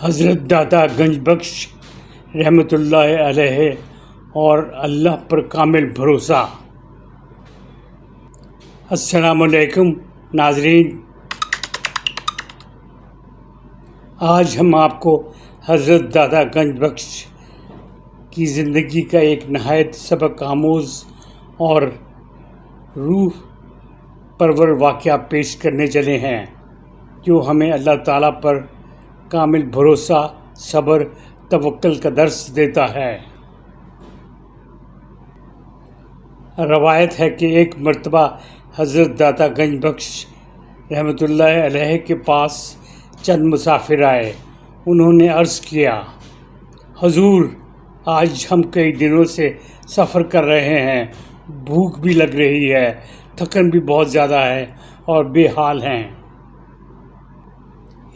حضرت داتا گنج بخش رحمۃ اللہ علیہ اور اللہ پر کامل بھروسہ۔ السلام علیکم ناظرین، آج ہم آپ کو حضرت داتا گنج بخش کی زندگی کا ایک نہایت سبق آموز اور روح پرور واقعہ پیش کرنے چلے ہیں جو ہمیں اللہ تعالیٰ پر کامل بھروسہ، صبر، توکل کا درس دیتا ہے۔ روایت ہے کہ ایک مرتبہ حضرت داتا گنج بخش رحمۃ اللہ علیہ کے پاس چند مسافر آئے۔ انہوں نے عرض کیا، حضور، آج ہم کئی دنوں سے سفر کر رہے ہیں، بھوک بھی لگ رہی ہے، تھکن بھی بہت زیادہ ہے اور بے حال ہیں۔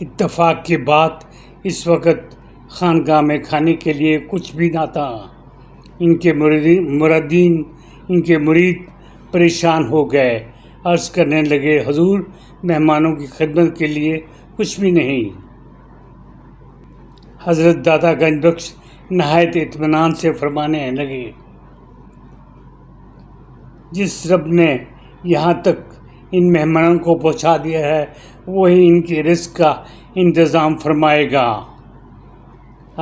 اتفاق کی بات، اس وقت خانقاہ میں کھانے کے لیے کچھ بھی نہ تھا۔ ان کے مرید پریشان ہو گئے، عرض کرنے لگے، حضور، مہمانوں کی خدمت کے لیے کچھ بھی نہیں۔ حضرت داتا گنج بخش نہایت اطمینان سے فرمانے لگے، جس رب نے یہاں تک ان مہمانوں کو پہنچا دیا ہے وہی ان کے رزق کا انتظام فرمائے گا۔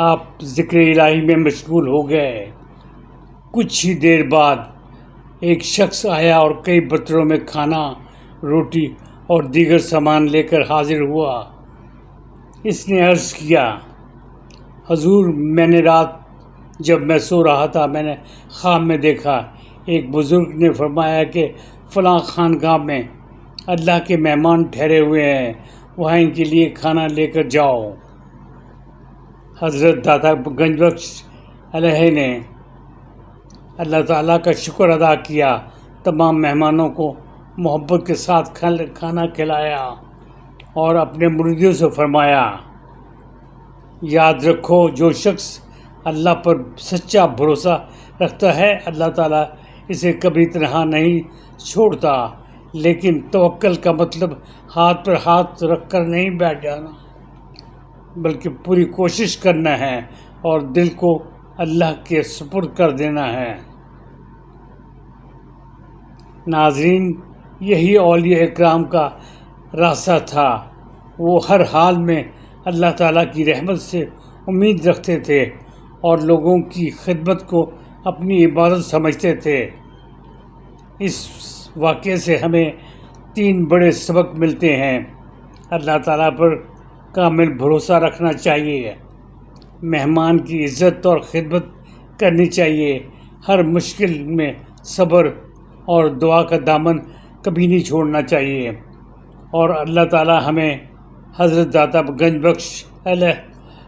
آپ ذکر الہی میں مشغول ہو گئے۔ کچھ ہی دیر بعد ایک شخص آیا اور کئی برتنوں میں کھانا، روٹی اور دیگر سامان لے کر حاضر ہوا۔ اس نے عرض کیا، حضور، میں نے رات جب میں سو رہا تھا میں نے خواب میں دیکھا، ایک بزرگ نے فرمایا کہ فلاں خانقاہ میں اللہ کے مہمان ٹھہرے ہوئے ہیں، وہاں ان کے لیے کھانا لے کر جاؤ۔ حضرت داتا گنج بخش علیہ نے اللہ تعالیٰ کا شکر ادا کیا، تمام مہمانوں کو محبت کے ساتھ کھانا کھلایا اور اپنے مریدوں سے فرمایا، یاد رکھو، جو شخص اللہ پر سچا بھروسہ رکھتا ہے اللہ تعالیٰ اسے کبھی تنہا نہیں چھوڑتا، لیکن توکل کا مطلب ہاتھ پر ہاتھ رکھ کر نہیں بیٹھ جانا، بلکہ پوری کوشش کرنا ہے اور دل کو اللہ کے سپرد کر دینا ہے۔ ناظرین، یہی اولیاء اکرام کا راستہ تھا۔ وہ ہر حال میں اللہ تعالیٰ کی رحمت سے امید رکھتے تھے اور لوگوں کی خدمت کو اپنی عبادت سمجھتے تھے۔ اس واقعے سے ہمیں 3 بڑے سبق ملتے ہیں۔ اللہ تعالیٰ پر کامل بھروسہ رکھنا چاہیے، مہمان کی عزت اور خدمت کرنی چاہیے، ہر مشکل میں صبر اور دعا کا دامن کبھی نہیں چھوڑنا چاہیے، اور اللہ تعالیٰ ہمیں حضرت داتا گنج بخش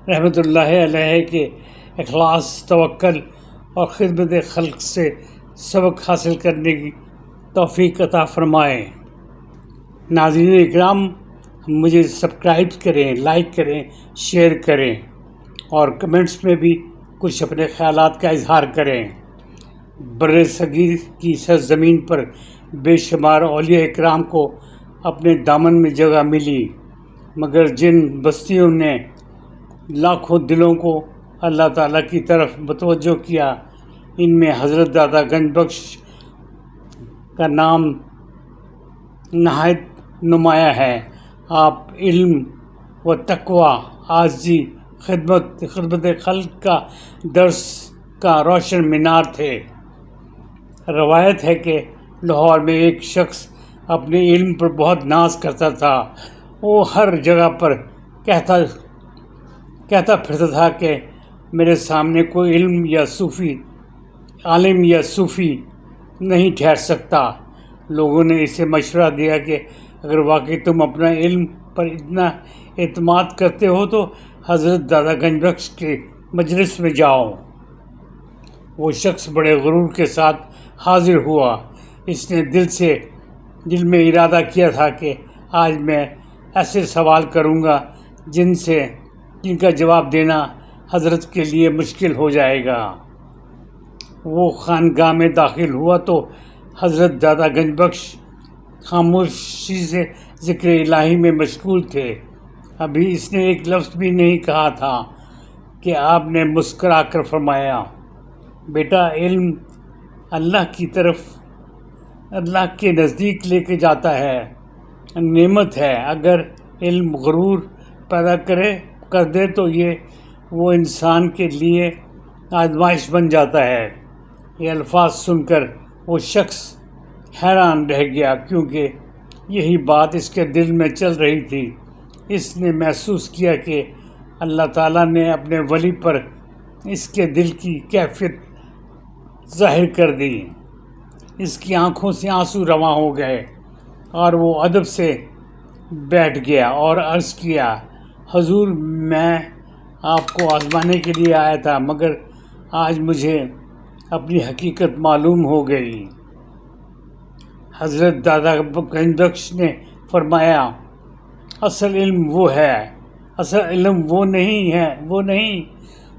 رحمۃ اللہ علیہ کے اخلاص، توکل اور خدمت خلق سے سبق حاصل کرنے کی توفیق عطا فرمائے۔ ناظرین اکرام، مجھے سبسکرائب کریں، لائک کریں، شیئر کریں اور کمنٹس میں بھی کچھ اپنے خیالات کا اظہار کریں۔ بر صغیر کی سرزمین پر بے شمار اولیاء اکرام کو اپنے دامن میں جگہ ملی، مگر جن بستیوں نے لاکھوں دلوں کو اللہ تعالیٰ کی طرف متوجہ کیا، ان میں حضرت داتا گنج بخش کا نام نہایت نمایاں ہے۔ آپ علم و تقوی، عاجزی، خدمت خلق کا درس کا روشن مینار تھے۔ روایت ہے کہ لاہور میں ایک شخص اپنے علم پر بہت ناز کرتا تھا۔ وہ ہر جگہ پر کہتا پھرتا تھا کہ میرے سامنے کوئی عالم یا صوفی نہیں ٹھہر سکتا۔ لوگوں نے اسے مشورہ دیا کہ اگر واقعی تم اپنا علم پر اتنا اعتماد کرتے ہو تو حضرت داتا گنج بخش کے مجلس میں جاؤ۔ وہ شخص بڑے غرور کے ساتھ حاضر ہوا۔ اس نے دل میں ارادہ کیا تھا کہ آج میں ایسے سوال کروں گا جن کا جواب دینا حضرت کے لیے مشکل ہو جائے گا۔ وہ خانقاہ میں داخل ہوا تو حضرت داتا گنج بخش خاموشی سے ذکر الہی میں مشغول تھے۔ ابھی اس نے ایک لفظ بھی نہیں کہا تھا کہ آپ نے مسکرا کر فرمایا، بیٹا علم اللہ کی طرف، اللہ کے نزدیک لے کے جاتا ہے، نعمت ہے۔ اگر علم غرور پیدا کر دے تو وہ انسان کے لیے آزمائش بن جاتا ہے۔ یہ الفاظ سن کر وہ شخص حیران رہ گیا، کیونکہ یہی بات اس کے دل میں چل رہی تھی۔ اس نے محسوس کیا کہ اللہ تعالیٰ نے اپنے ولی پر اس کے دل کی کیفیت ظاہر کر دی۔ اس کی آنکھوں سے آنسو رواں ہو گئے اور وہ ادب سے بیٹھ گیا اور عرض کیا، حضور میں آپ کو آزمانے کے لیے آیا تھا، مگر آج مجھے اپنی حقیقت معلوم ہو گئی۔ حضرت دادا گنج بخش نے فرمایا، اصل علم وہ نہیں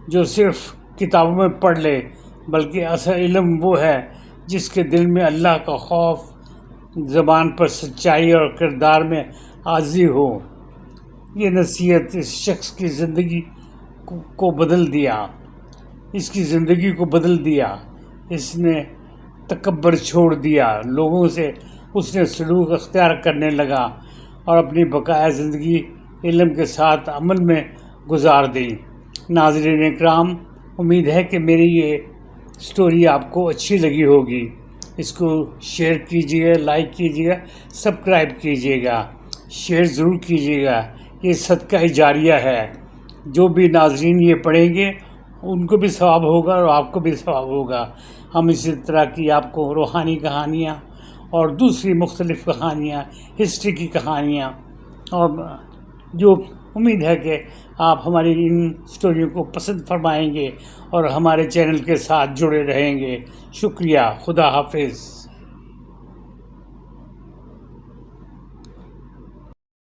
جو صرف کتابوں میں پڑھ لے، بلکہ اصل علم وہ ہے جس کے دل میں اللہ کا خوف، زبان پر سچائی اور کردار میں عاجزی ہو۔ یہ نصیحت اس شخص کی زندگی کو بدل دیا۔ اس نے تکبر چھوڑ دیا، لوگوں سے اس نے سلوک اختیار کرنے لگا اور اپنی بقایا زندگی علم کے ساتھ عمل میں گزار دی۔ ناظرین اکرام، امید ہے کہ میری یہ سٹوری آپ کو اچھی لگی ہوگی۔ اس کو شیئر کیجیے، لائک کیجیے، سبسکرائب کیجیے گا، شیئر ضرور کیجیے گا۔ یہ صدقہ جاریہ ہے۔ جو بھی ناظرین یہ پڑھیں گے ان کو بھی ثواب ہوگا اور آپ کو بھی ثواب ہوگا۔ ہم اسی طرح کی آپ کو روحانی کہانیاں اور دوسری مختلف کہانیاں، ہسٹری کی کہانیاں، اور جو امید ہے کہ آپ ہماری ان سٹوریوں کو پسند فرمائیں گے اور ہمارے چینل کے ساتھ جڑے رہیں گے۔ شکریہ، خدا حافظ۔